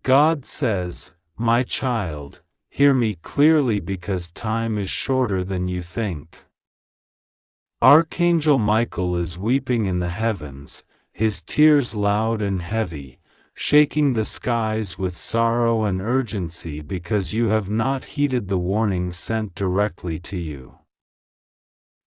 God says, "My child, hear me clearly because time is shorter than you think." Archangel Michael is weeping in the heavens, his tears loud and heavy, shaking the skies with sorrow and urgency because you have not heeded the warning sent directly to you.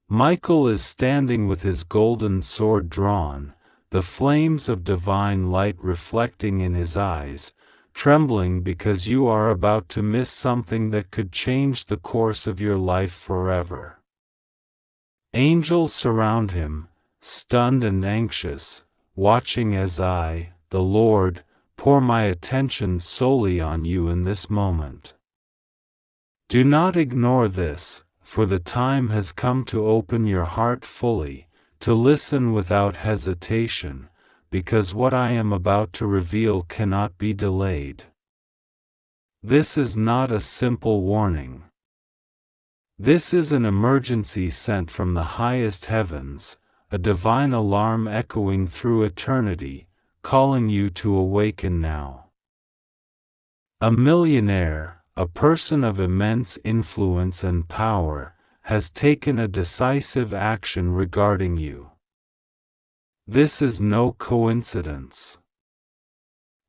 Michael is standing with his golden sword drawn, the flames of divine light reflecting in his eyes, trembling because you are about to miss something that could change the course of your life forever. Angels surround him, stunned and anxious, watching as I, the Lord, pour my attention solely on you in this moment. Do not ignore this, for the time has come to open your heart fully, to listen without hesitation, because what I am about to reveal cannot be delayed. This is not a simple warning. This is an emergency sent from the highest heavens, a divine alarm echoing through eternity, calling you to awaken now. A millionaire, a person of immense influence and power, has taken a decisive action regarding you. This is no coincidence.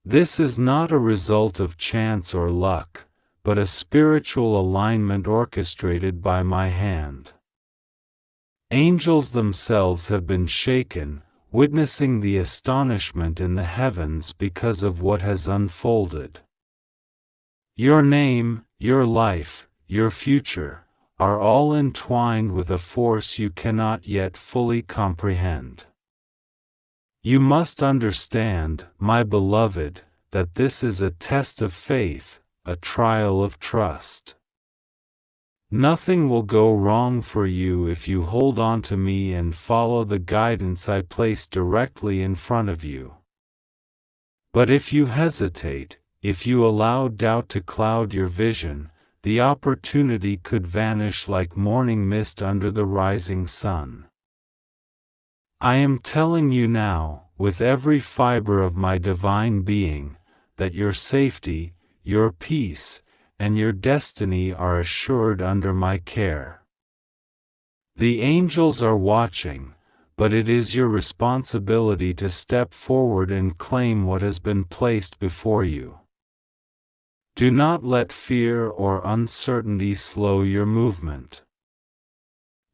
This is not a result of chance or luck, but a spiritual alignment orchestrated by my hand. Angels themselves have been shaken, witnessing the astonishment in the heavens because of what has unfolded. Your name, your life, your future, are all entwined with a force you cannot yet fully comprehend. You must understand, my beloved, that this is a test of faith, a trial of trust. Nothing will go wrong for you if you hold on to me and follow the guidance I place directly in front of you. But if you hesitate, if you allow doubt to cloud your vision, the opportunity could vanish like morning mist under the rising sun. I am telling you now, with every fiber of my divine being, that your safety, your peace, and your destiny are assured under my care. The angels are watching, but it is your responsibility to step forward and claim what has been placed before you. Do not let fear or uncertainty slow your movement.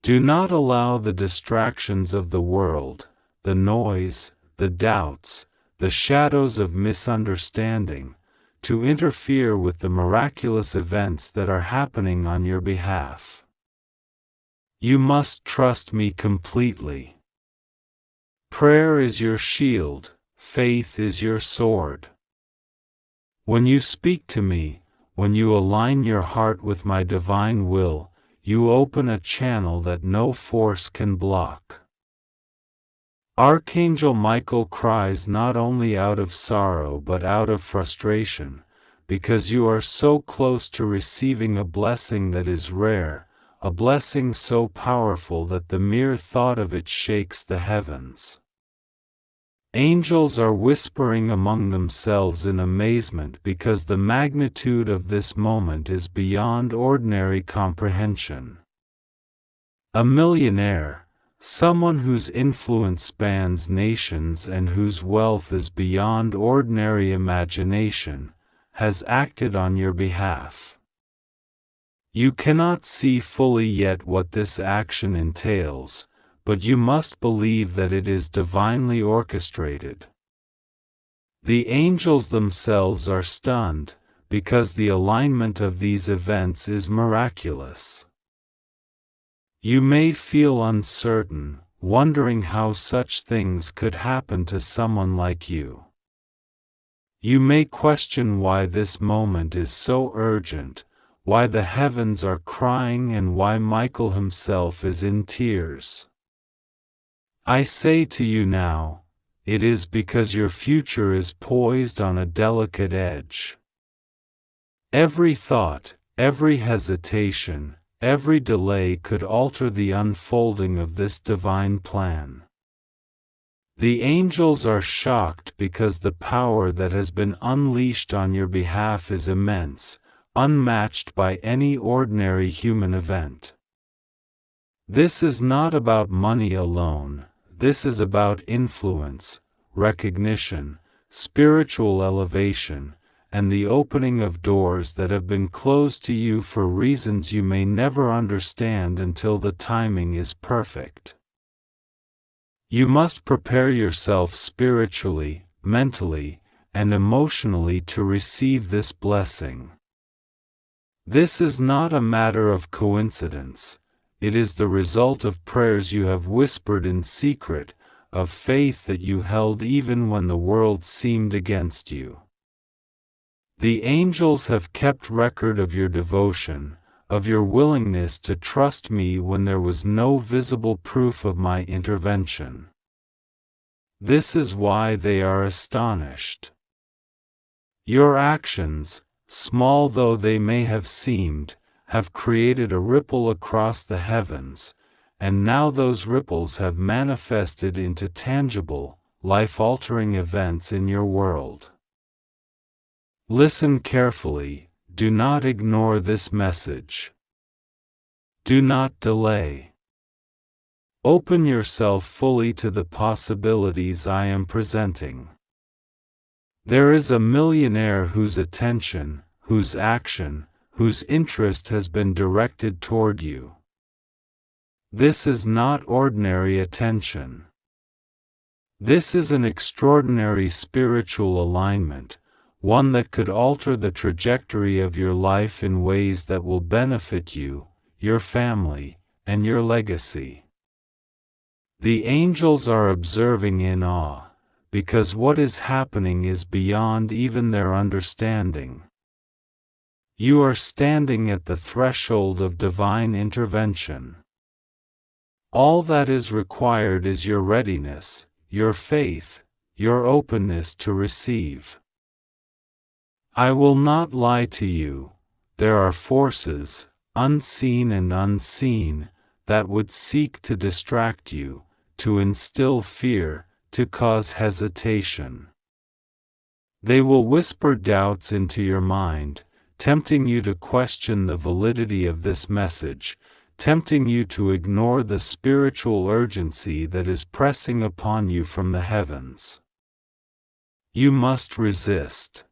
Do not allow the distractions of the world, the noise, the doubts, the shadows of misunderstanding, to interfere with the miraculous events that are happening on your behalf. You must trust me completely. Prayer is your shield, faith is your sword. When you speak to me, when you align your heart with my divine will, you open a channel that no force can block. Archangel Michael cries not only out of sorrow but out of frustration, because you are so close to receiving a blessing that is rare, a blessing so powerful that the mere thought of it shakes the heavens. Angels are whispering among themselves in amazement because the magnitude of this moment is beyond ordinary comprehension. A millionaire, someone whose influence spans nations and whose wealth is beyond ordinary imagination, has acted on your behalf. You cannot see fully yet what this action entails, but you must believe that it is divinely orchestrated. The angels themselves are stunned, because the alignment of these events is miraculous. You may feel uncertain, wondering how such things could happen to someone like you. You may question why this moment is so urgent, why the heavens are crying and why Michael himself is in tears. I say to you now, it is because your future is poised on a delicate edge. Every thought, every hesitation, every delay could alter the unfolding of this divine plan. The angels are shocked because the power that has been unleashed on your behalf is immense, unmatched by any ordinary human event. This is not about money alone, this is about influence, recognition, spiritual elevation, and the opening of doors that have been closed to you for reasons you may never understand until the timing is perfect. You must prepare yourself spiritually, mentally, and emotionally to receive this blessing. This is not a matter of coincidence, it is the result of prayers you have whispered in secret, of faith that you held even when the world seemed against you. The angels have kept record of your devotion, of your willingness to trust me when there was no visible proof of my intervention. This is why they are astonished. Your actions, small though they may have seemed, have created a ripple across the heavens, and now those ripples have manifested into tangible, life-altering events in your world. Listen carefully, do not ignore this message. Do not delay. Open yourself fully to the possibilities I am presenting. There is a millionaire whose attention, whose action, whose interest has been directed toward you. This is not ordinary attention. This is an extraordinary spiritual alignment, one that could alter the trajectory of your life in ways that will benefit you, your family, and your legacy. The angels are observing in awe, because what is happening is beyond even their understanding. You are standing at the threshold of divine intervention. All that is required is your readiness, your faith, your openness to receive. I will not lie to you, there are forces, unseen and unseen, that would seek to distract you, to instill fear, to cause hesitation. They will whisper doubts into your mind, tempting you to question the validity of this message, tempting you to ignore the spiritual urgency that is pressing upon you from the heavens. You must resist.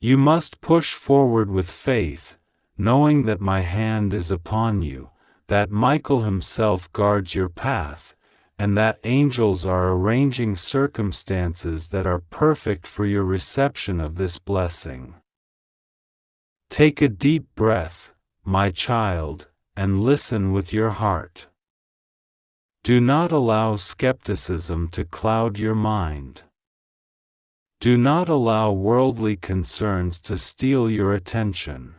You must push forward with faith, knowing that my hand is upon you, that Michael himself guards your path, and that angels are arranging circumstances that are perfect for your reception of this blessing. Take a deep breath, my child, and listen with your heart. Do not allow skepticism to cloud your mind. Do not allow worldly concerns to steal your attention.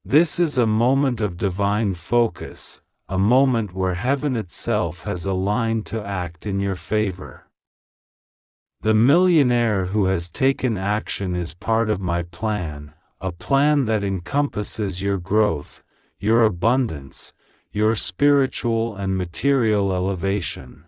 This is a moment of divine focus, a moment where heaven itself has aligned to act in your favor. The millionaire who has taken action is part of my plan, a plan that encompasses your growth, your abundance, your spiritual and material elevation.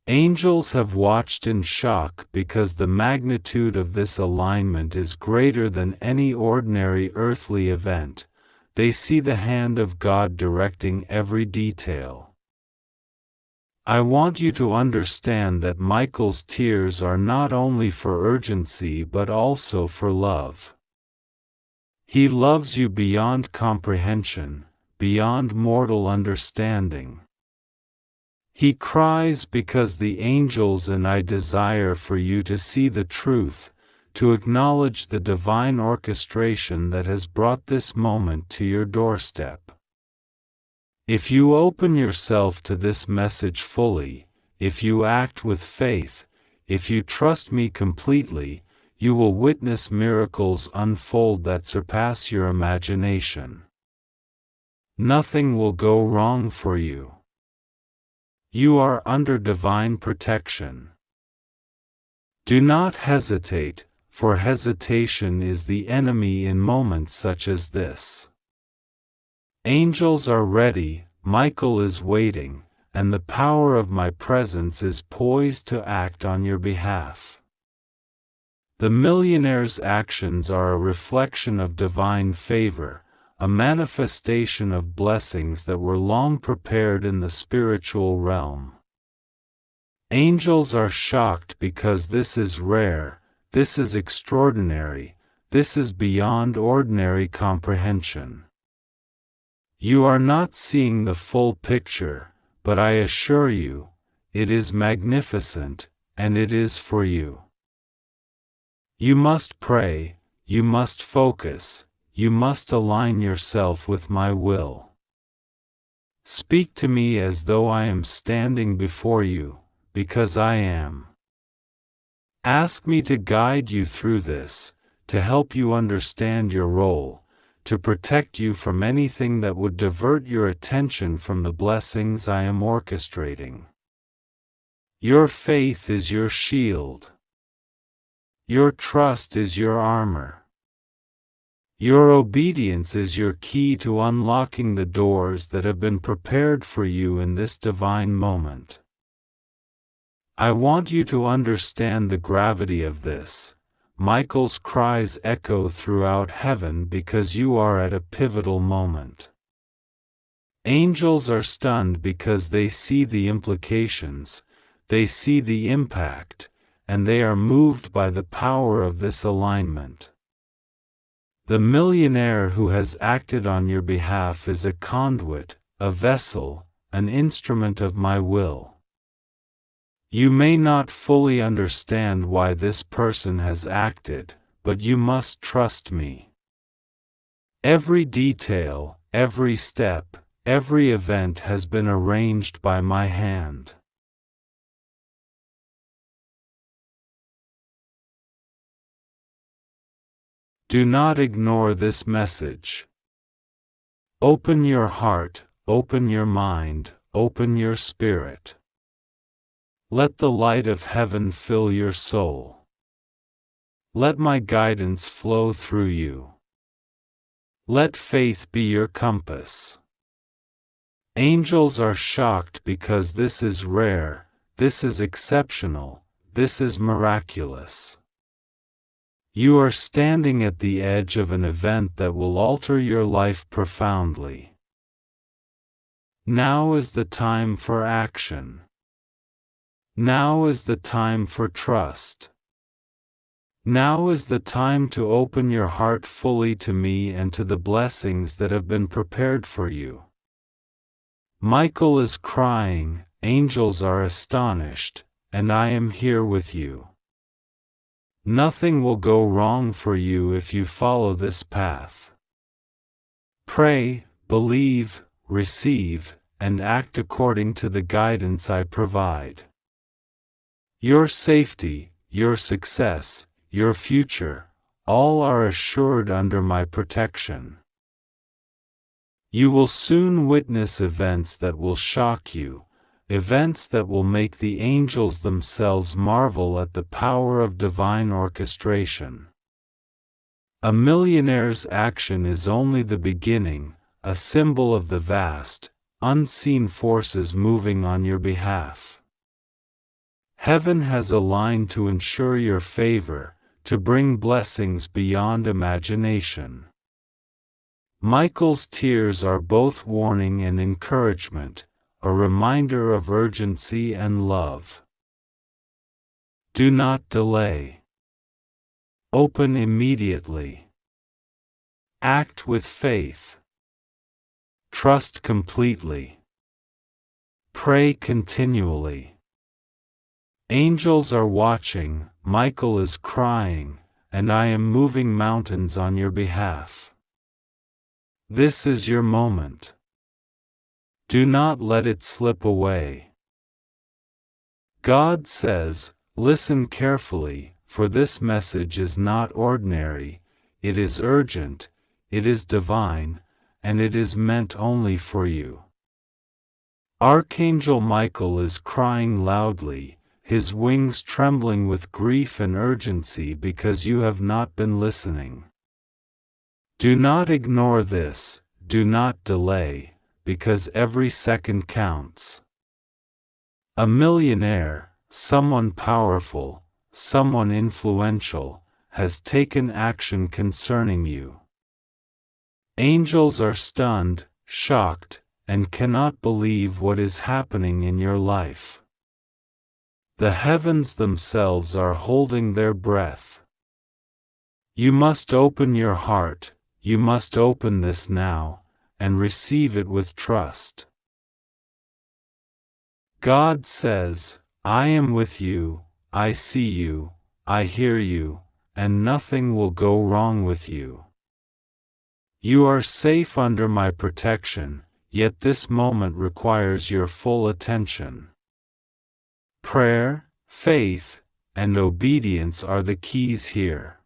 Angels have watched in shock because the magnitude of this alignment is greater than any ordinary earthly event. They see the hand of God directing every detail. I want you to understand that Michael's tears are not only for urgency but also for love. He loves you beyond comprehension, beyond mortal understanding. He cries because the angels and I desire for you to see the truth, to acknowledge the divine orchestration that has brought this moment to your doorstep. If you open yourself to this message fully, if you act with faith, if you trust me completely, you will witness miracles unfold that surpass your imagination. Nothing will go wrong for you. You are under divine protection. Do not hesitate, for hesitation is the enemy in moments such as this. Angels are ready, Michael is waiting, and the power of my presence is poised to act on your behalf. The millionaire's actions are a reflection of divine favor, a manifestation of blessings that were long prepared in the spiritual realm. Angels are shocked because this is rare, this is extraordinary, this is beyond ordinary comprehension. You are not seeing the full picture, but I assure you, it is magnificent, and it is for you. You must pray, you must focus, you must align yourself with my will. Speak to me as though I am standing before you, because I am. Ask me to guide you through this, to help you understand your role, to protect you from anything that would divert your attention from the blessings I am orchestrating. Your faith is your shield. Your trust is your armor. Your obedience is your key to unlocking the doors that have been prepared for you in this divine moment. I want you to understand the gravity of this. Michael's cries echo throughout heaven because you are at a pivotal moment. Angels are stunned because they see the implications, they see the impact, and they are moved by the power of this alignment. The millionaire who has acted on your behalf is a conduit, a vessel, an instrument of my will. You may not fully understand why this person has acted, but you must trust me. Every detail, every step, every event has been arranged by my hand. Do not ignore this message. Open your heart, open your mind, open your spirit. Let the light of heaven fill your soul. Let my guidance flow through you. Let faith be your compass. Angels are shocked because this is rare, this is exceptional, this is miraculous. You are standing at the edge of an event that will alter your life profoundly. Now is the time for action. Now is the time for trust. Now is the time to open your heart fully to me and to the blessings that have been prepared for you. Michael is crying, angels are astonished, and I am here with you. Nothing will go wrong for you if you follow this path. Pray, believe, receive, and act according to the guidance I provide. Your safety, your success, your future, all are assured under my protection. You will soon witness events that will shock you, events that will make the angels themselves marvel at the power of divine orchestration. A millionaire's action is only the beginning, a symbol of the vast, unseen forces moving on your behalf. Heaven has aligned to ensure your favor, to bring blessings beyond imagination. Michael's tears are both warning and encouragement, a reminder of urgency and love. Do not delay. Open immediately. Act with faith. Trust completely. Pray continually. Angels are watching, Michael is crying, and I am moving mountains on your behalf. This is your moment. Do not let it slip away. God says, listen carefully, for this message is not ordinary, it is urgent, it is divine, and it is meant only for you. Archangel Michael is crying loudly, his wings trembling with grief and urgency because you have not been listening. Do not ignore this, do not delay, because every second counts. A millionaire, someone powerful, someone influential, has taken action concerning you. Angels are stunned, shocked, and cannot believe what is happening in your life. The heavens themselves are holding their breath. You must open your heart, you must open this now, and receive it with trust. God says, I am with you, I see you, I hear you, and nothing will go wrong with you. You are safe under my protection, yet this moment requires your full attention. Prayer, faith, and obedience are the keys here.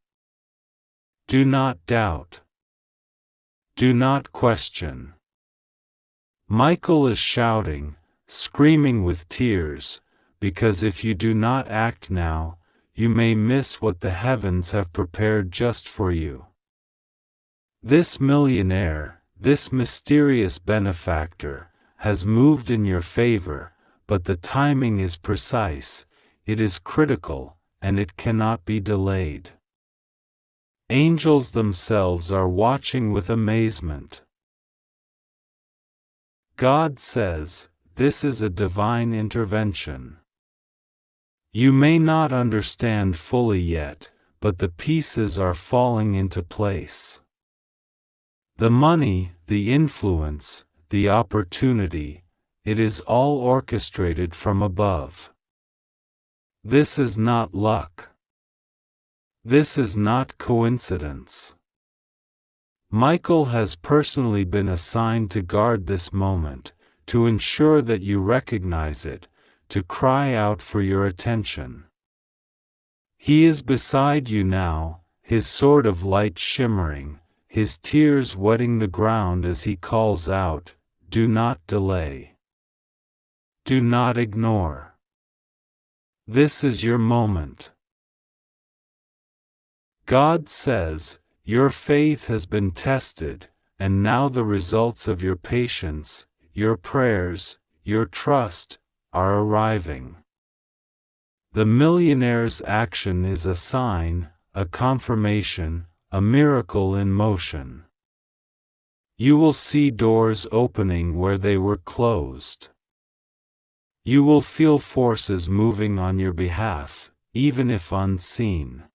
Do not doubt. Do not question. Michael is shouting, screaming with tears, because if you do not act now, you may miss what the heavens have prepared just for you. This millionaire, this mysterious benefactor, has moved in your favor, but the timing is precise, it is critical, and it cannot be delayed. Angels themselves are watching with amazement. God says, this is a divine intervention. You may not understand fully yet, but the pieces are falling into place. The money, the influence, the opportunity, it is all orchestrated from above. This is not luck. This is not coincidence. Michael has personally been assigned to guard this moment, to ensure that you recognize it, to cry out for your attention. He is beside you now, his sword of light shimmering, his tears wetting the ground as he calls out, do not delay. Do not ignore. This is your moment. God says, your faith has been tested, and now the results of your patience, your prayers, your trust, are arriving. The millionaire's action is a sign, a confirmation, a miracle in motion. You will see doors opening where they were closed. You will feel forces moving on your behalf, even if unseen.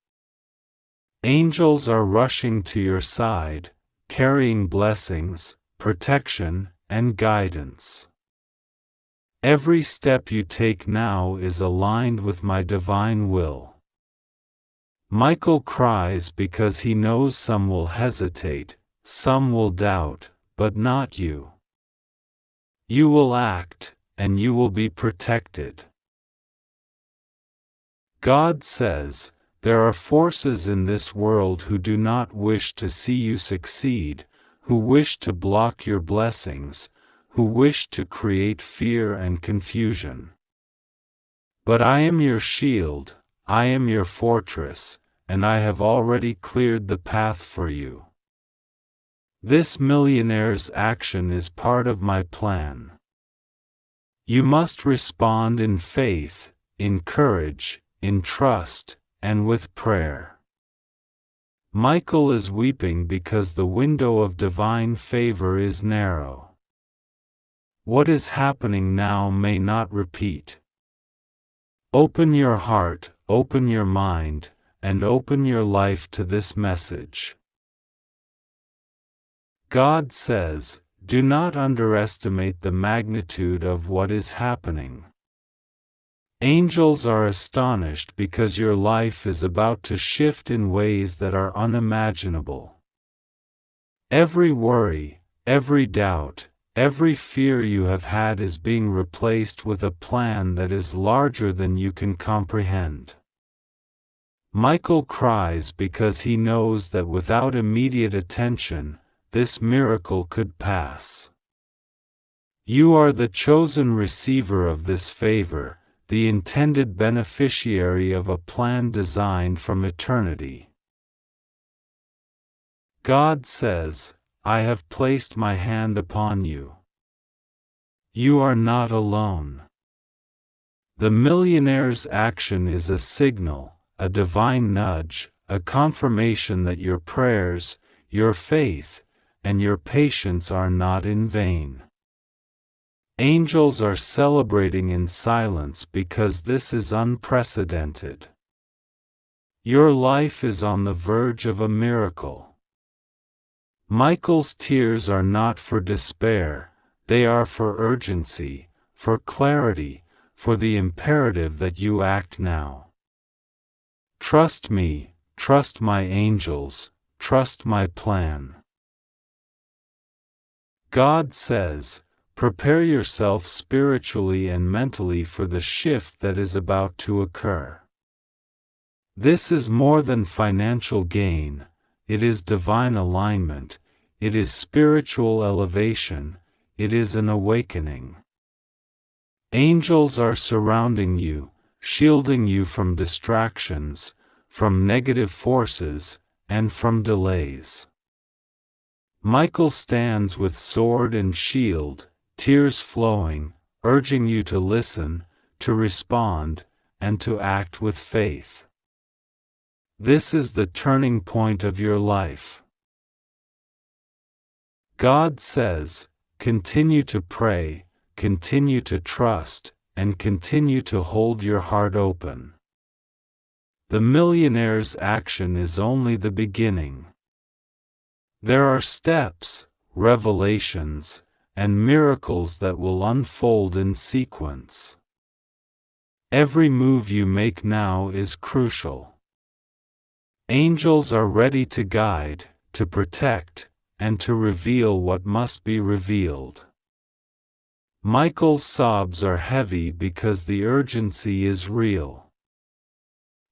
Angels are rushing to your side, carrying blessings, protection, and guidance. Every step you take now is aligned with my divine will. Michael cries because he knows some will hesitate, some will doubt, but not you. You will act, and you will be protected. God says, there are forces in this world who do not wish to see you succeed, who wish to block your blessings, who wish to create fear and confusion. But I am your shield, I am your fortress, and I have already cleared the path for you. This millionaire's action is part of my plan. You must respond in faith, in courage, in trust, and with prayer. Michael is weeping because the window of divine favor is narrow. What is happening now may not repeat. Open your heart, open your mind, and open your life to this message. God says, do not underestimate the magnitude of what is happening. Angels are astonished because your life is about to shift in ways that are unimaginable. Every worry, every doubt, every fear you have had is being replaced with a plan that is larger than you can comprehend. Michael cries because he knows that without immediate attention, this miracle could pass. You are the chosen receiver of this favor, the intended beneficiary of a plan designed from eternity. God says, I have placed my hand upon you. You are not alone. The millionaire's action is a signal, a divine nudge, a confirmation that your prayers, your faith, and your patience are not in vain. Angels are celebrating in silence because this is unprecedented. Your life is on the verge of a miracle. Michael's tears are not for despair, they are for urgency, for clarity, for the imperative that you act now. Trust me, trust my angels, trust my plan. God says, prepare yourself spiritually and mentally for the shift that is about to occur. This is more than financial gain, it is divine alignment, it is spiritual elevation, it is an awakening. Angels are surrounding you, shielding you from distractions, from negative forces, and from delays. Michael stands with sword and shield, tears flowing, urging you to listen, to respond, and to act with faith. This is the turning point of your life. God says, continue to pray, continue to trust, and continue to hold your heart open. The millionaire's action is only the beginning. There are steps, revelations, and miracles that will unfold in sequence. Every move you make now is crucial. Angels are ready to guide, to protect, and to reveal what must be revealed. Michael's sobs are heavy because the urgency is real.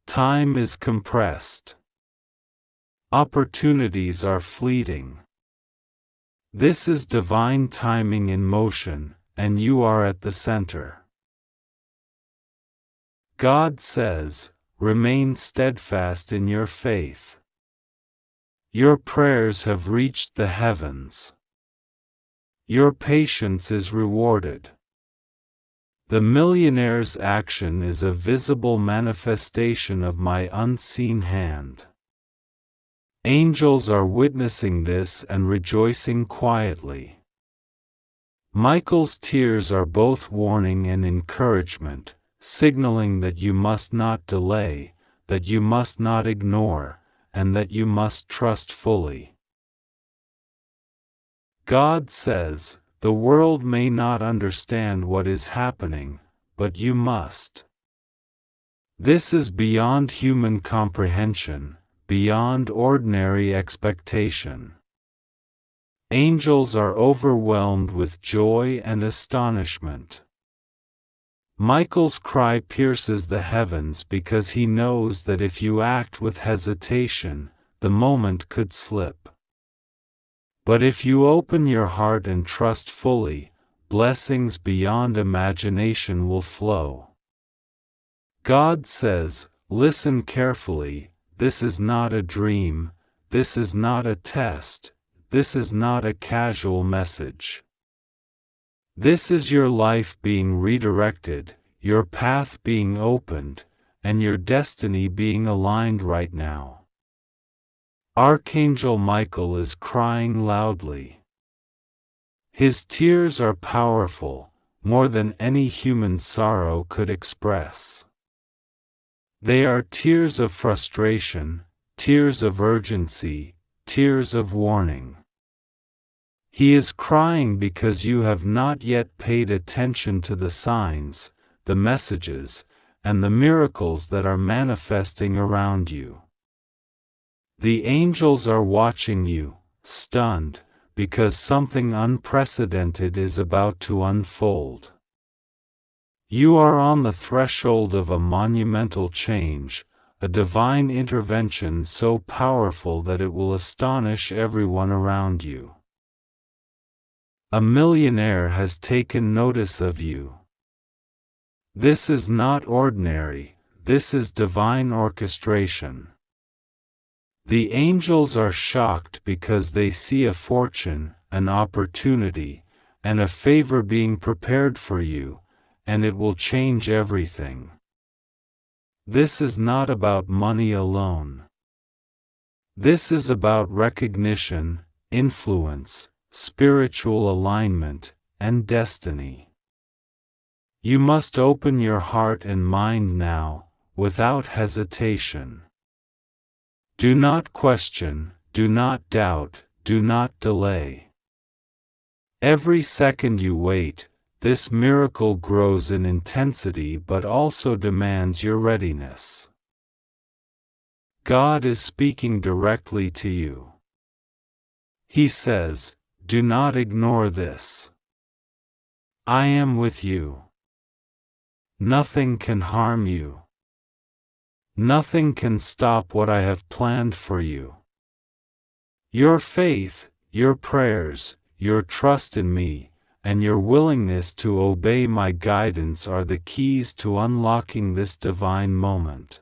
Time is compressed. Opportunities are fleeting. This is divine timing in motion, and you are at the center. God says, remain steadfast in your faith. Your prayers have reached the heavens. Your patience is rewarded. The millionaire's action is a visible manifestation of my unseen hand. Angels are witnessing this and rejoicing quietly. Michael's tears are both warning and encouragement, signaling that you must not delay, that you must not ignore, and that you must trust fully. God says, the world may not understand what is happening, but you must. This is beyond human comprehension, beyond ordinary expectation. Angels are overwhelmed with joy and astonishment. Michael's cry pierces the heavens because he knows that if you act with hesitation, the moment could slip. But if you open your heart and trust fully, blessings beyond imagination will flow. God says, listen carefully, this is not a dream, this is not a test, this is not a casual message. This is your life being redirected, your path being opened, and your destiny being aligned right now. Archangel Michael is crying loudly. His tears are powerful, more than any human sorrow could express. They are tears of frustration, tears of urgency, tears of warning. He is crying because you have not yet paid attention to the signs, the messages, and the miracles that are manifesting around you. The angels are watching you, stunned, because something unprecedented is about to unfold. You are on the threshold of a monumental change, a divine intervention so powerful that it will astonish everyone around you. A millionaire has taken notice of you. This is not ordinary, this is divine orchestration. The angels are shocked because they see a fortune, an opportunity, and a favor being prepared for you, and it will change everything. This is not about money alone. This is about recognition, influence, spiritual alignment, and destiny. You must open your heart and mind now, without hesitation. Do not question, do not doubt, do not delay. Every second you wait, this miracle grows in intensity but also demands your readiness. God is speaking directly to you. He says, "Do not ignore this. I am with you. Nothing can harm you. Nothing can stop what I have planned for you. Your faith, your prayers, your trust in me, and your willingness to obey my guidance are the keys to unlocking this divine moment."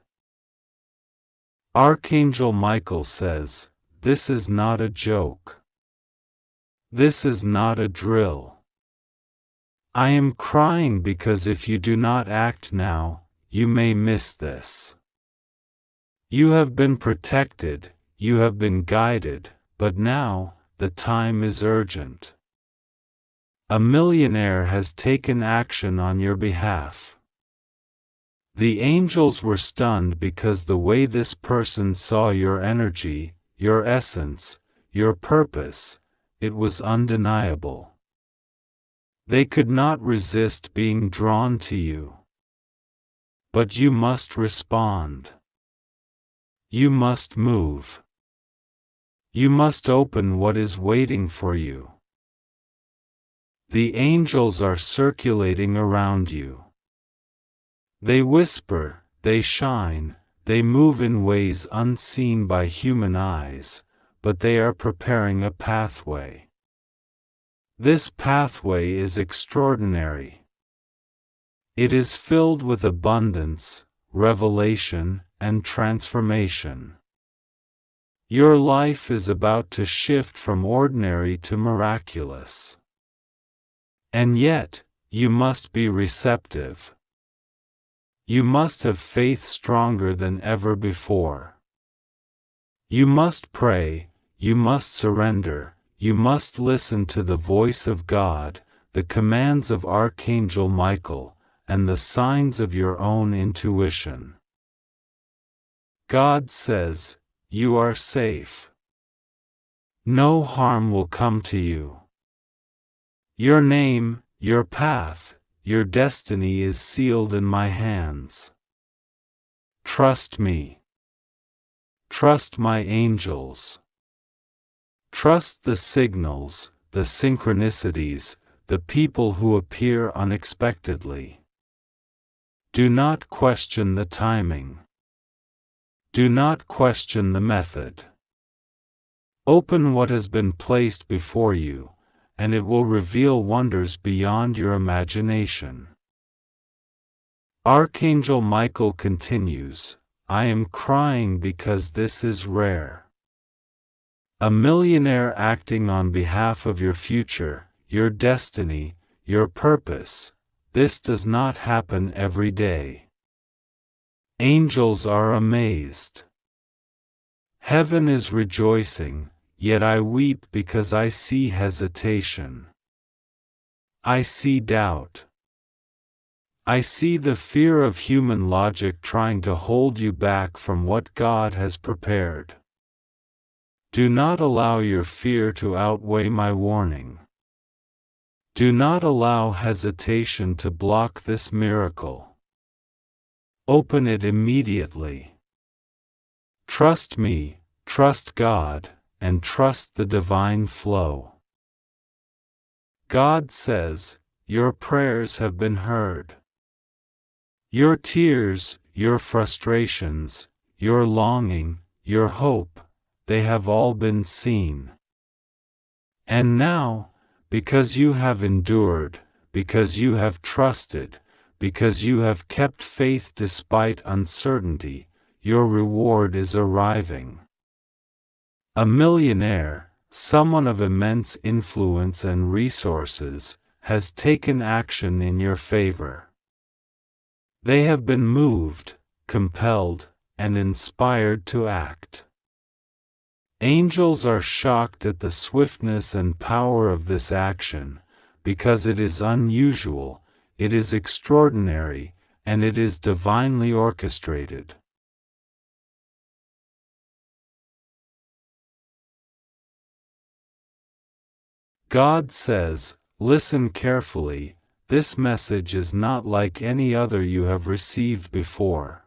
Archangel Michael says, "This is not a joke. This is not a drill. I am crying because if you do not act now, you may miss this. You have been protected, you have been guided, but now, the time is urgent. A millionaire has taken action on your behalf." The angels were stunned because the way this person saw your energy, your essence, your purpose, it was undeniable. They could not resist being drawn to you. But you must respond. You must move. You must open what is waiting for you. The angels are circulating around you. They whisper, they shine, they move in ways unseen by human eyes, but they are preparing a pathway. This pathway is extraordinary. It is filled with abundance, revelation, and transformation. Your life is about to shift from ordinary to miraculous. And yet, you must be receptive. You must have faith stronger than ever before. You must pray, you must surrender, you must listen to the voice of God, the commands of Archangel Michael, and the signs of your own intuition. God says, "You are safe. No harm will come to you. Your name, your path, your destiny is sealed in my hands. Trust me. Trust my angels. Trust the signals, the synchronicities, the people who appear unexpectedly. Do not question the timing. Do not question the method. Open what has been placed before you, and it will reveal wonders beyond your imagination." Archangel Michael continues, "I am crying because this is rare. A millionaire acting on behalf of your future, your destiny, your purpose, this does not happen every day. Angels are amazed. Heaven is rejoicing, yet I weep because I see hesitation. I see doubt. I see the fear of human logic trying to hold you back from what God has prepared. Do not allow your fear to outweigh my warning. Do not allow hesitation to block this miracle. Open it immediately. Trust me, trust God, and trust the divine flow." God says, "Your prayers have been heard. Your tears, your frustrations, your longing, your hope, they have all been seen. And now, because you have endured, because you have trusted, because you have kept faith despite uncertainty, your reward is arriving." A millionaire, someone of immense influence and resources, has taken action in your favor. They have been moved, compelled, and inspired to act. Angels are shocked at the swiftness and power of this action, because it is unusual, it is extraordinary, and it is divinely orchestrated. God says, "Listen carefully, this message is not like any other you have received before."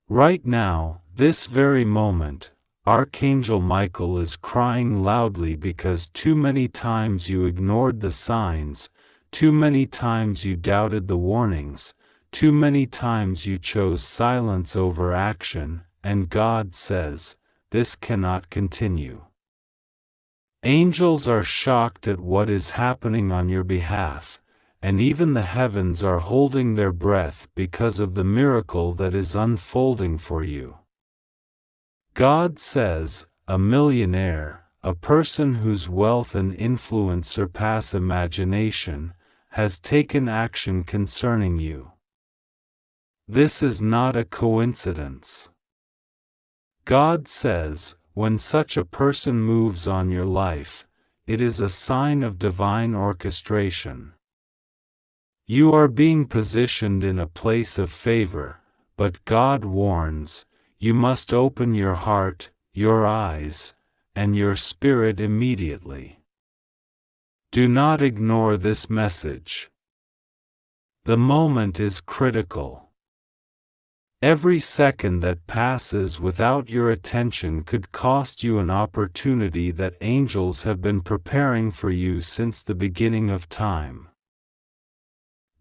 Right now, this very moment, Archangel Michael is crying loudly because too many times you ignored the signs, too many times you doubted the warnings, too many times you chose silence over action, and God says, this cannot continue. Angels are shocked at what is happening on your behalf, and even the heavens are holding their breath because of the miracle that is unfolding for you. God says, a millionaire, a person whose wealth and influence surpass imagination, has taken action concerning you. This is not a coincidence. God says, when such a person moves on your life, it is a sign of divine orchestration. You are being positioned in a place of favor, but God warns, you must open your heart, your eyes, and your spirit immediately. Do not ignore this message. The moment is critical. Every second that passes without your attention could cost you an opportunity that angels have been preparing for you since the beginning of time.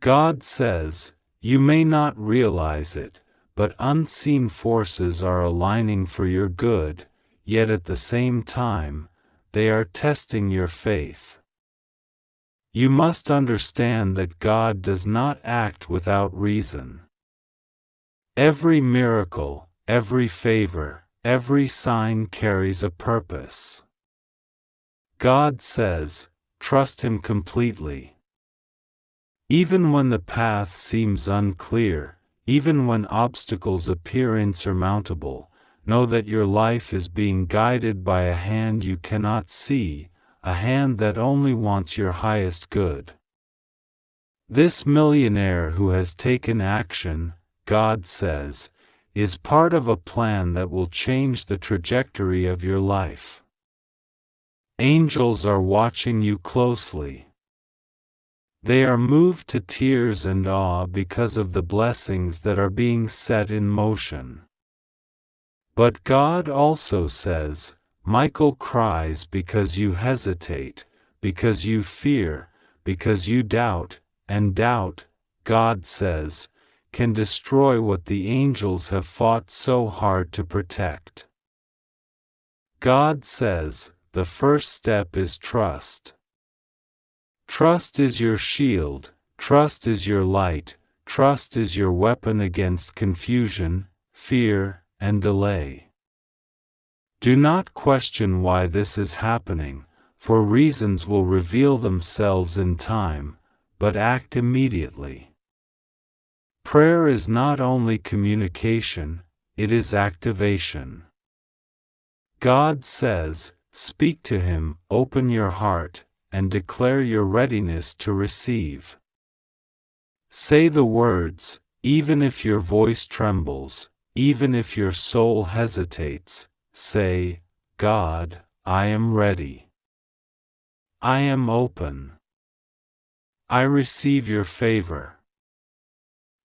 God says, you may not realize it, but unseen forces are aligning for your good, yet at the same time, they are testing your faith. You must understand that God does not act without reason. Every miracle, every favor, every sign carries a purpose. God says, trust Him completely. Even when the path seems unclear, even when obstacles appear insurmountable, know that your life is being guided by a hand you cannot see, a hand that only wants your highest good. This millionaire who has taken action, God says, is part of a plan that will change the trajectory of your life. Angels are watching you closely. They are moved to tears and awe because of the blessings that are being set in motion. But God also says, Michael cries because you hesitate, because you fear, because you doubt, and doubt, God says, can destroy what the angels have fought so hard to protect. God says, the first step is trust. Trust is your shield, trust is your light, trust is your weapon against confusion, fear, and delay. Do not question why this is happening, for reasons will reveal themselves in time, but act immediately. Prayer is not only communication, it is activation. God says, speak to Him, open your heart, and declare your readiness to receive. Say the words, even if your voice trembles, even if your soul hesitates, say, God, I am ready. I am open. I receive your favor.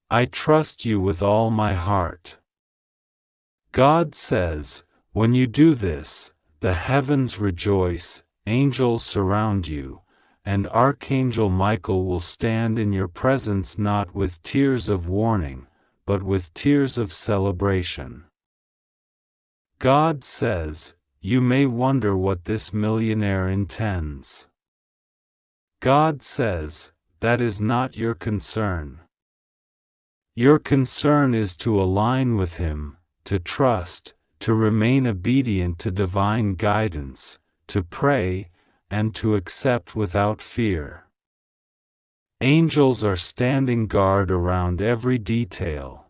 I trust you with all my heart. God says, when you do this, the heavens rejoice, angels surround you, and Archangel Michael will stand in your presence not with tears of warning, but with tears of celebration. God says, you may wonder what this millionaire intends. God says, that is not your concern. Your concern is to align with Him, to trust, to remain obedient to divine guidance, to pray, and to accept without fear. Angels are standing guard around every detail.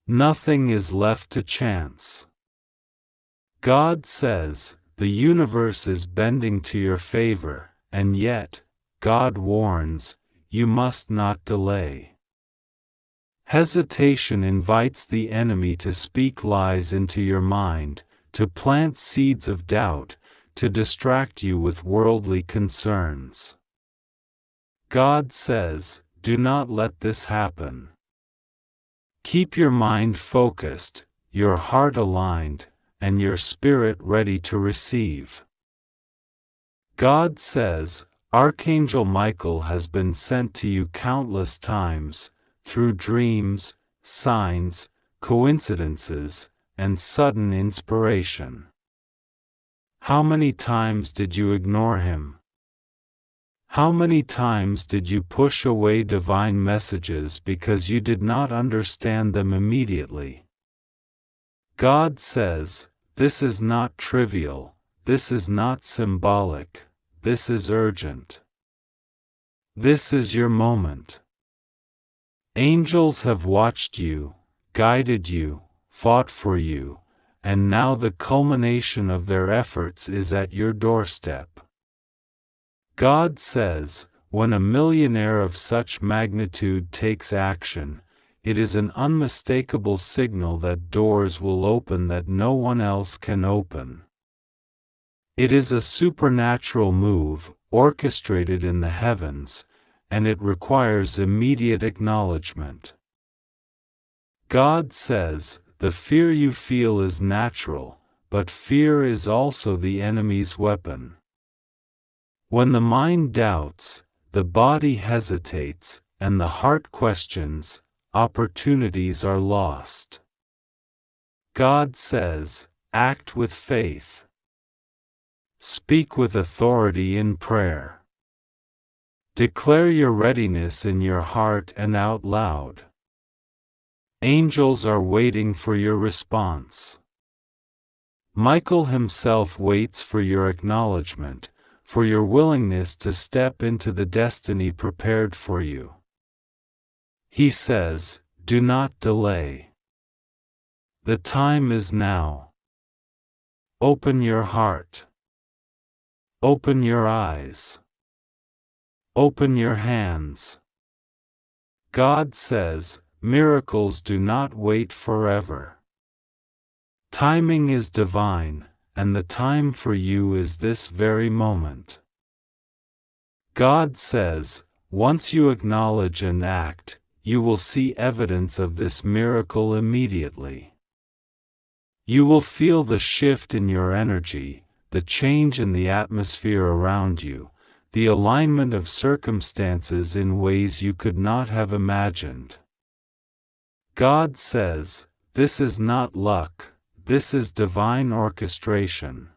Nothing is left to chance. God says, the universe is bending to your favor, and yet, God warns, you must not delay. Hesitation invites the enemy to speak lies into your mind, to plant seeds of doubt, to distract you with worldly concerns. God says, do not let this happen. Keep your mind focused, your heart aligned, and your spirit ready to receive. God says, Archangel Michael has been sent to you countless times, through dreams, signs, coincidences, and sudden inspiration. How many times did you ignore him? How many times did you push away divine messages because you did not understand them immediately? God says, this is not trivial, this is not symbolic, this is urgent. This is your moment. Angels have watched you, guided you, fought for you, and now the culmination of their efforts is at your doorstep. God says, when a millionaire of such magnitude takes action, it is an unmistakable signal that doors will open that no one else can open. It is a supernatural move, orchestrated in the heavens, and it requires immediate acknowledgement. God says, the fear you feel is natural, but fear is also the enemy's weapon. When the mind doubts, the body hesitates, and the heart questions, opportunities are lost. God says, act with faith. Speak with authority in prayer. Declare your readiness in your heart and out loud. Angels are waiting for your response. Michael himself waits for your acknowledgement, for your willingness to step into the destiny prepared for you. He says, do not delay. The time is now. Open your heart. Open your eyes. Open your hands. God says, miracles do not wait forever. Timing is divine, and the time for you is this very moment. God says, once you acknowledge and act, you will see evidence of this miracle immediately. You will feel the shift in your energy, the change in the atmosphere around you, the alignment of circumstances in ways you could not have imagined. God says, this is not luck, this is divine orchestration.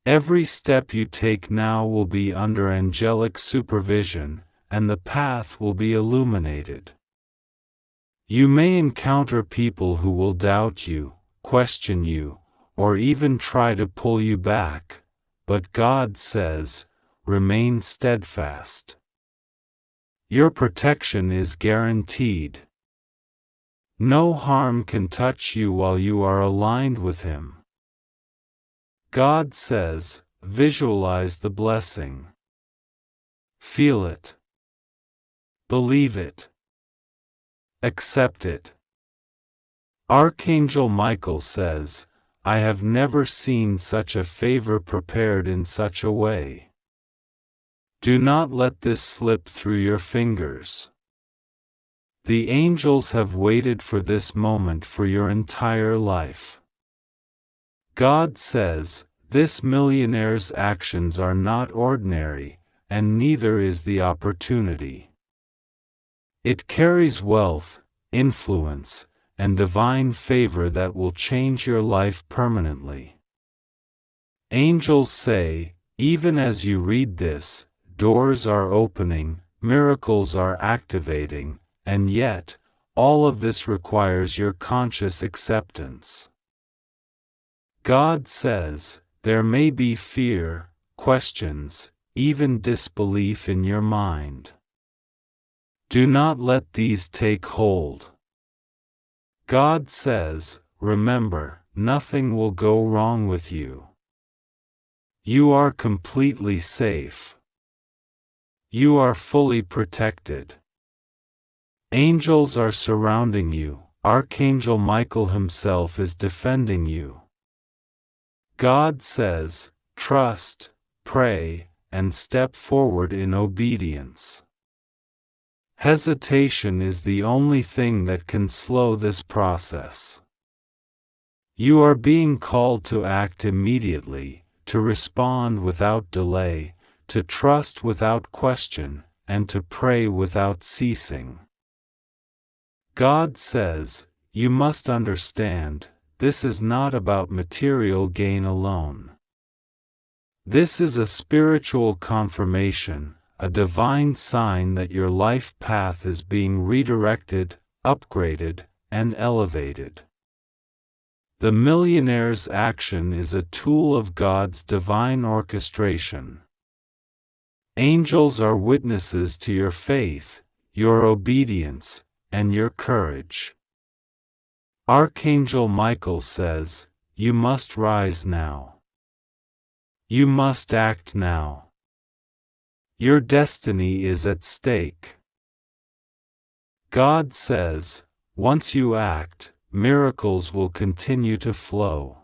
Every step you take now will be under angelic supervision, and the path will be illuminated. You may encounter people who will doubt you, question you, or even try to pull you back, but God says, remain steadfast. Your protection is guaranteed. No harm can touch you while you are aligned with Him. God says, visualize the blessing. Feel it. Believe it. Accept it. Archangel Michael says, I have never seen such a favor prepared in such a way. Do not let this slip through your fingers. The angels have waited for this moment for your entire life. God says, this millionaire's actions are not ordinary, and neither is the opportunity. It carries wealth, influence, and divine favor that will change your life permanently. Angels say, even as you read this, doors are opening, miracles are activating, and yet, all of this requires your conscious acceptance. God says, there may be fear, questions, even disbelief in your mind. Do not let these take hold. God says, remember, nothing will go wrong with you. You are completely safe. You are fully protected. Angels are surrounding you. Archangel Michael himself is defending you. God says, trust, pray, and step forward in obedience. Hesitation is the only thing that can slow this process. You are being called to act immediately, to respond without delay, to trust without question, and to pray without ceasing. God says, you must understand, this is not about material gain alone. This is a spiritual confirmation, a divine sign that your life path is being redirected, upgraded, and elevated. The millionaire's action is a tool of God's divine orchestration. Angels are witnesses to your faith, your obedience, and your courage. Archangel Michael says, you must rise now. You must act now. Your destiny is at stake. God says, once you act, miracles will continue to flow.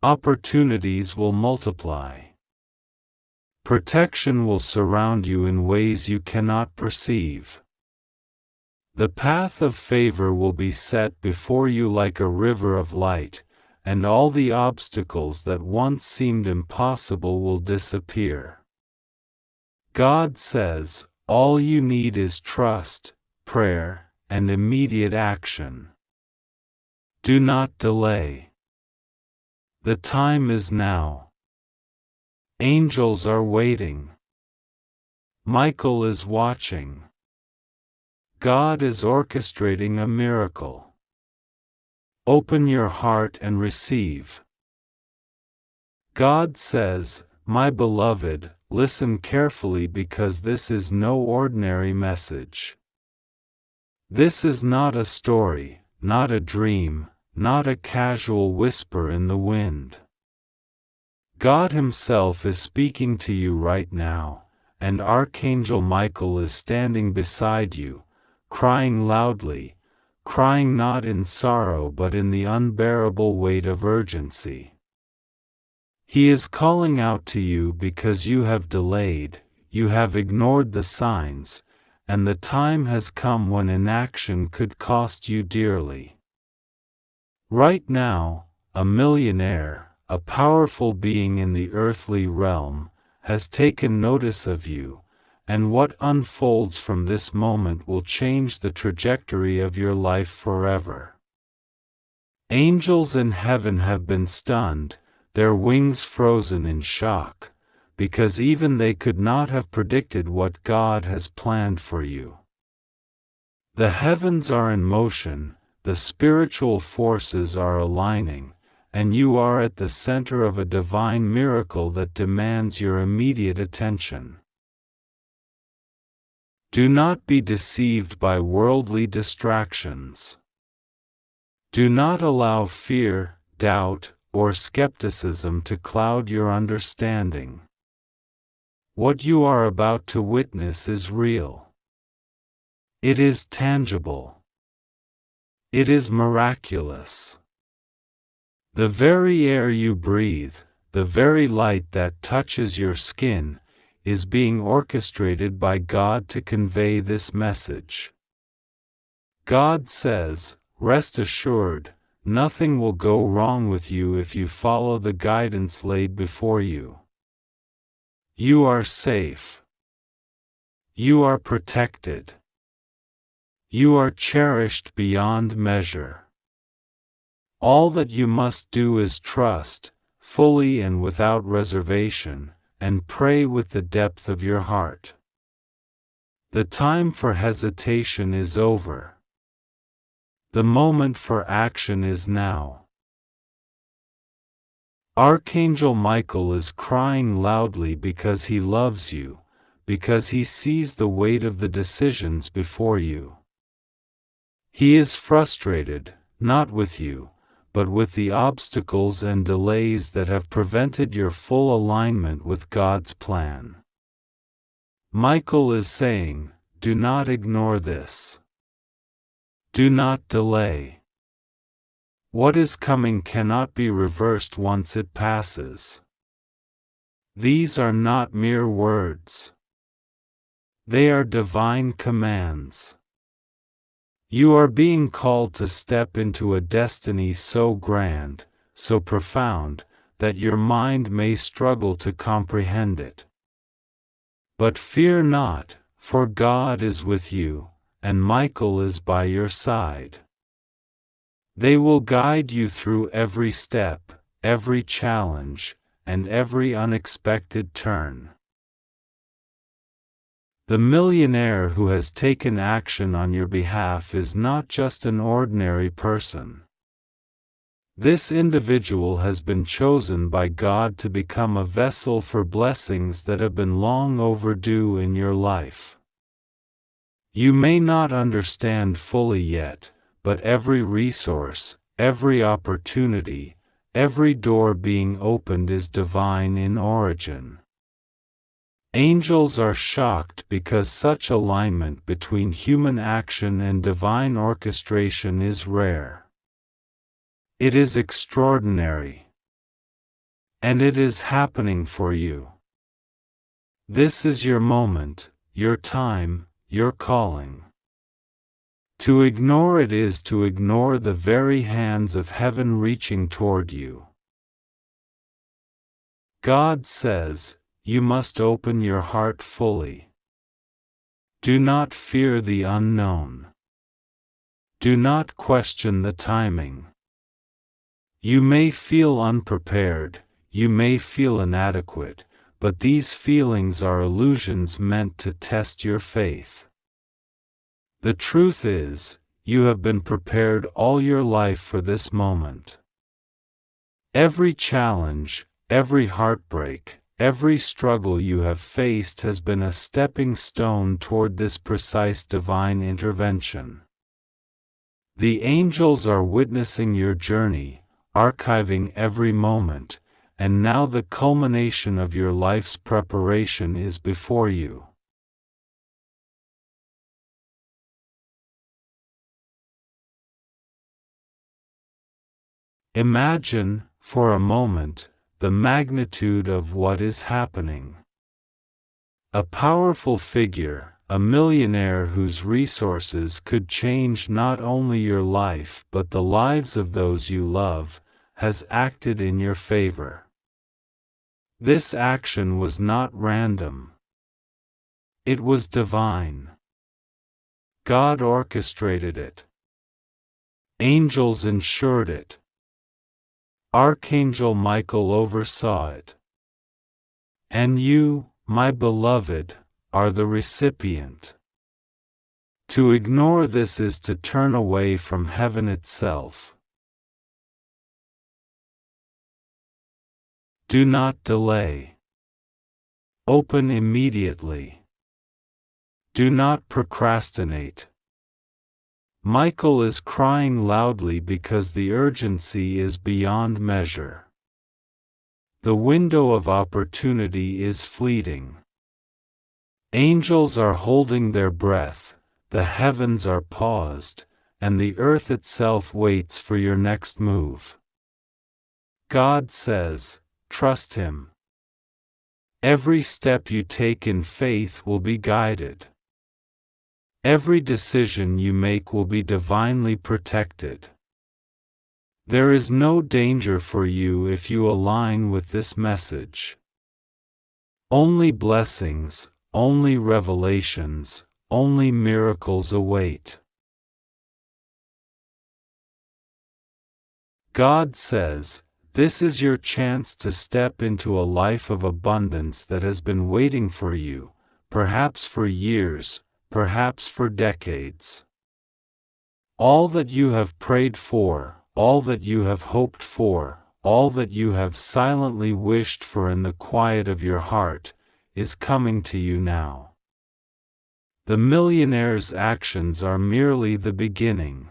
Opportunities will multiply. Protection will surround you in ways you cannot perceive. The path of favor will be set before you like a river of light, and all the obstacles that once seemed impossible will disappear. God says, all you need is trust, prayer, and immediate action. Do not delay. The time is now. Angels are waiting. Michael is watching. God is orchestrating a miracle. Open your heart and receive. God says, my beloved, listen carefully because this is no ordinary message. This is not a story, not a dream, not a casual whisper in the wind. God Himself is speaking to you right now, and Archangel Michael is standing beside you, crying loudly, crying not in sorrow but in the unbearable weight of urgency. He is calling out to you because you have delayed, you have ignored the signs, and the time has come when inaction could cost you dearly. Right now, a millionaire, a powerful being in the earthly realm, has taken notice of you, and what unfolds from this moment will change the trajectory of your life forever. Angels in heaven have been stunned, their wings frozen in shock, because even they could not have predicted what God has planned for you. The heavens are in motion, the spiritual forces are aligning, and you are at the center of a divine miracle that demands your immediate attention. Do not be deceived by worldly distractions. Do not allow fear, doubt, or skepticism to cloud your understanding. What you are about to witness is real. It is tangible. It is miraculous. The very air you breathe, the very light that touches your skin, is being orchestrated by God to convey this message. God says, rest assured, nothing will go wrong with you if you follow the guidance laid before you. You are safe. You are protected. You are cherished beyond measure. All that you must do is trust, fully and without reservation, and pray with the depth of your heart. The time for hesitation is over. The moment for action is now. Archangel Michael is crying loudly because he loves you, because he sees the weight of the decisions before you. He is frustrated, not with you, but with the obstacles and delays that have prevented your full alignment with God's plan. Michael is saying, do not ignore this. Do not delay. What is coming cannot be reversed once it passes. These are not mere words. They are divine commands. You are being called to step into a destiny so grand, so profound, that your mind may struggle to comprehend it. But fear not, for God is with you, and Michael is by your side. They will guide you through every step, every challenge, and every unexpected turn. The millionaire who has taken action on your behalf is not just an ordinary person. This individual has been chosen by God to become a vessel for blessings that have been long overdue in your life. You may not understand fully yet, but every resource, every opportunity, every door being opened is divine in origin. Angels are shocked because such alignment between human action and divine orchestration is rare. It is extraordinary. And it is happening for you. This is your moment, your time, your calling. To ignore it is to ignore the very hands of heaven reaching toward you. God says, you must open your heart fully. Do not fear the unknown. Do not question the timing. You may feel unprepared, you may feel inadequate, but these feelings are illusions meant to test your faith. The truth is, you have been prepared all your life for this moment. Every challenge, every heartbreak, every struggle you have faced has been a stepping stone toward this precise divine intervention. The angels are witnessing your journey, archiving every moment, and now the culmination of your life's preparation is before you. Imagine, for a moment, the magnitude of what is happening. A powerful figure, a millionaire whose resources could change not only your life but the lives of those you love, has acted in your favor. This action was not random. It was divine. God orchestrated it. Angels ensured it. Archangel Michael oversaw it. And you, my beloved, are the recipient. To ignore this is to turn away from heaven itself. Do not delay. Open immediately. Do not procrastinate. Michael is crying loudly because the urgency is beyond measure. The window of opportunity is fleeting. Angels are holding their breath, the heavens are paused, and the earth itself waits for your next move. God says, trust Him. Every step you take in faith will be guided. Every decision you make will be divinely protected. There is no danger for you if you align with this message. Only blessings, only revelations, only miracles await. God says, this is your chance to step into a life of abundance that has been waiting for you, perhaps for years, perhaps for decades. All that you have prayed for, all that you have hoped for, all that you have silently wished for in the quiet of your heart, is coming to you now. The millionaire's actions are merely the beginning.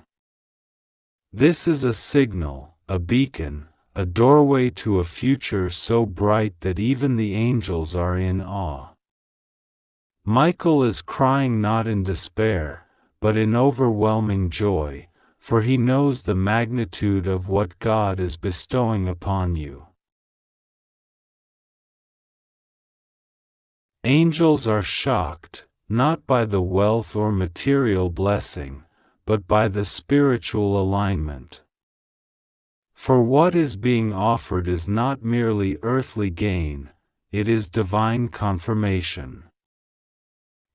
This is a signal, a beacon, a doorway to a future so bright that even the angels are in awe. Michael is crying not in despair, but in overwhelming joy, for he knows the magnitude of what God is bestowing upon you. Angels are shocked, not by the wealth or material blessing, but by the spiritual alignment. For what is being offered is not merely earthly gain, it is divine confirmation.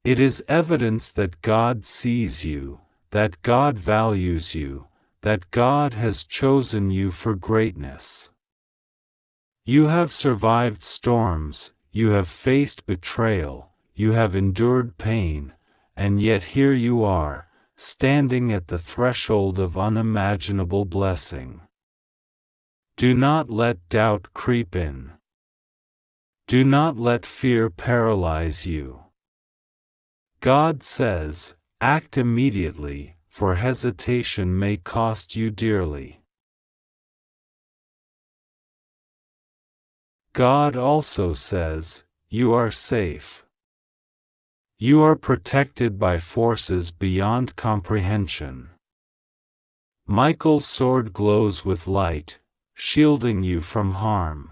It is evidence that God sees you, that God values you, that God has chosen you for greatness. You have survived storms, you have faced betrayal, you have endured pain, and yet here you are, standing at the threshold of unimaginable blessing. Do not let doubt creep in. Do not let fear paralyze you. God says, act immediately, for hesitation may cost you dearly. God also says, you are safe. You are protected by forces beyond comprehension. Michael's sword glows with light, shielding you from harm.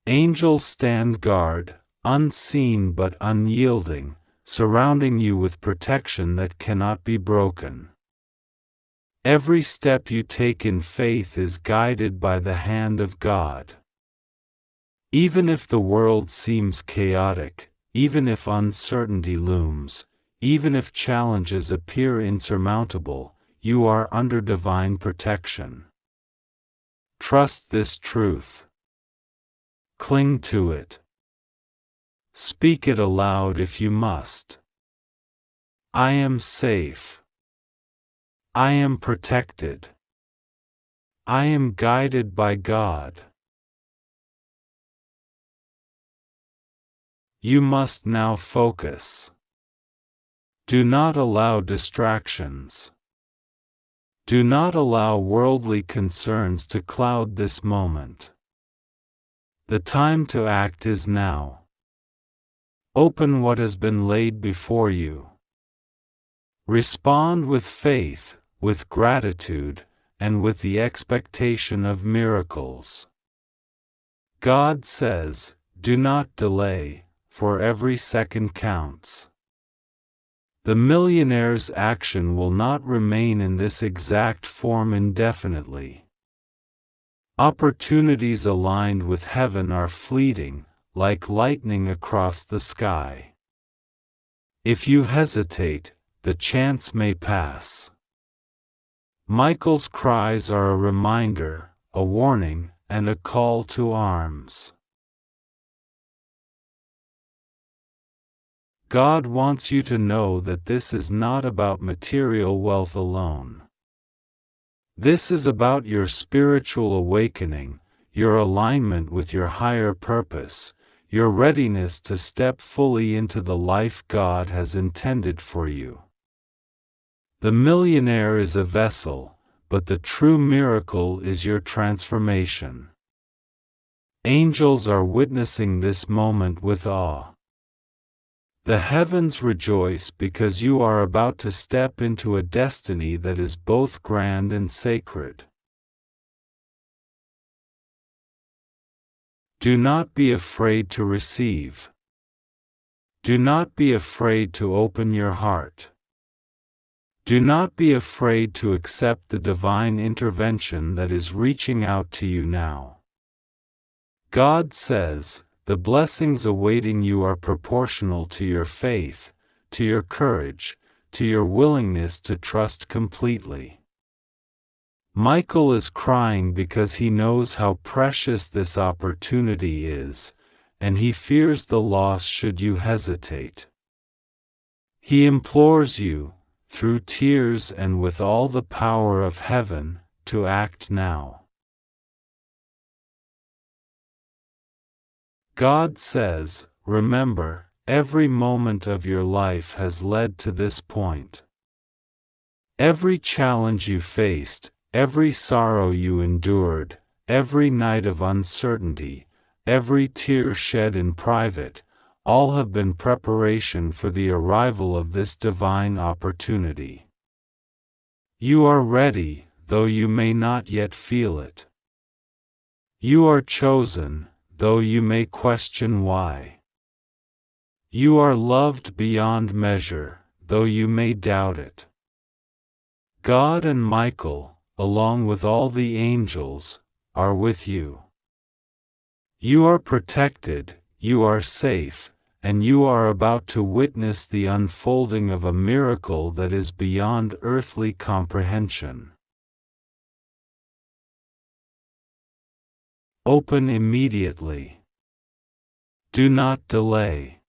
Angels stand guard, unseen but unyielding, surrounding you with protection that cannot be broken. Every step you take in faith is guided by the hand of God. Even if the world seems chaotic, even if uncertainty looms, even if challenges appear insurmountable, you are under divine protection. Trust this truth. Cling to it. Speak it aloud if you must. I am safe. I am protected. I am guided by God. You must now focus. Do not allow distractions. Do not allow worldly concerns to cloud this moment. The time to act is now. Open what has been laid before you. Respond with faith, with gratitude, and with the expectation of miracles. God says, do not delay, for every second counts. The millionaire's action will not remain in this exact form indefinitely. Opportunities aligned with heaven are fleeting, like lightning across the sky. If you hesitate, the chance may pass. Michael's cries are a reminder, a warning, and a call to arms. God wants you to know that this is not about material wealth alone. This is about your spiritual awakening, your alignment with your higher purpose, your readiness to step fully into the life God has intended for you. The millionaire is a vessel, but the true miracle is your transformation. Angels are witnessing this moment with awe. The heavens rejoice because you are about to step into a destiny that is both grand and sacred. Do not be afraid to receive. Do not be afraid to open your heart. Do not be afraid to accept the divine intervention that is reaching out to you now. God says, the blessings awaiting you are proportional to your faith, to your courage, to your willingness to trust completely. Michael is crying because he knows how precious this opportunity is, and he fears the loss should you hesitate. He implores you, through tears and with all the power of heaven, to act now. God says, remember, every moment of your life has led to this point. Every challenge you faced, every sorrow you endured, every night of uncertainty, every tear shed in private, all have been preparation for the arrival of this divine opportunity. You are ready, though you may not yet feel it. You are chosen, though you may question why. You are loved beyond measure, though you may doubt it. God and Michael, along with all the angels, are with you. You are protected, you are safe, and you are about to witness the unfolding of a miracle that is beyond earthly comprehension. Open immediately. Do not delay.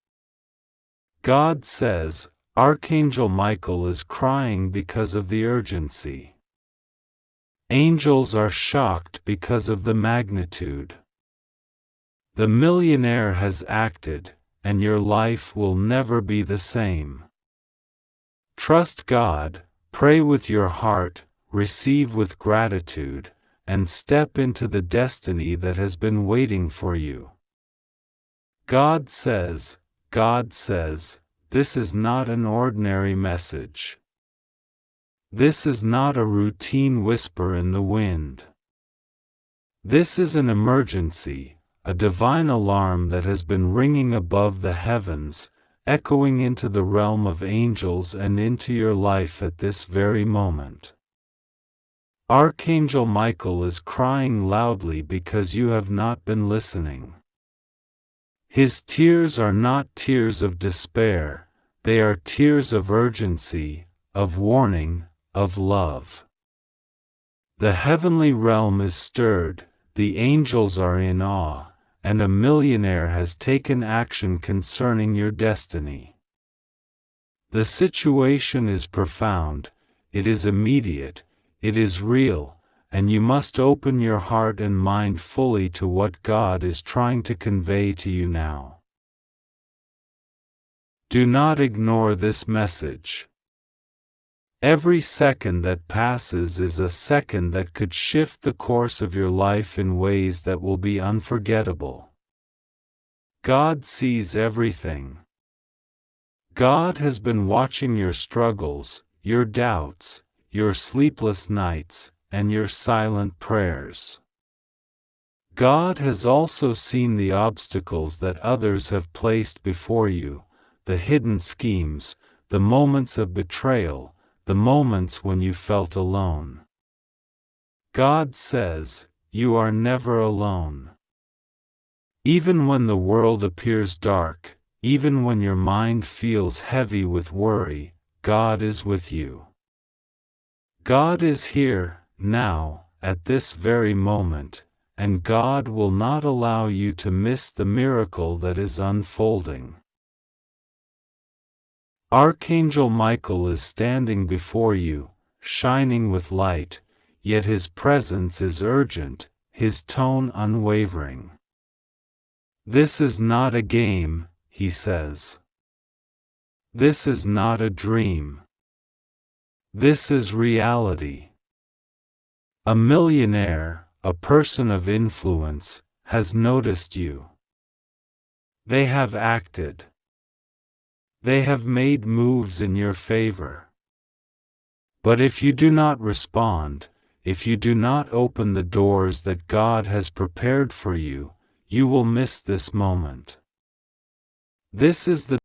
God says, Archangel Michael is crying because of the urgency. Angels are shocked because of the magnitude. The millionaire has acted, and your life will never be the same. Trust God, pray with your heart, receive with gratitude, and step into the destiny that has been waiting for you. God says, this is not an ordinary message. This is not a routine whisper in the wind. This is an emergency, a divine alarm that has been ringing above the heavens, echoing into the realm of angels and into your life at this very moment. Archangel Michael is crying loudly because you have not been listening. His tears are not tears of despair, they are tears of urgency, of warning, of love. The heavenly realm is stirred, the angels are in awe, and a millionaire has taken action concerning your destiny. The situation is profound, it is immediate, it is real, and you must open your heart and mind fully to what God is trying to convey to you now. Do not ignore this message. Every second that passes is a second that could shift the course of your life in ways that will be unforgettable. God sees everything. God has been watching your struggles, your doubts, your sleepless nights, and your silent prayers. God has also seen the obstacles that others have placed before you, the hidden schemes, the moments of betrayal, the moments when you felt alone. God says, you are never alone. Even when the world appears dark, even when your mind feels heavy with worry, God is with you. God is here, now, at this very moment, and God will not allow you to miss the miracle that is unfolding. Archangel Michael is standing before you, shining with light, yet his presence is urgent, his tone unwavering. This is not a game, he says. This is not a dream. This is reality. A millionaire, a person of influence, has noticed you. They have acted. They have made moves in your favor. But if you do not respond, if you do not open the doors that God has prepared for you, you will miss this moment. This is the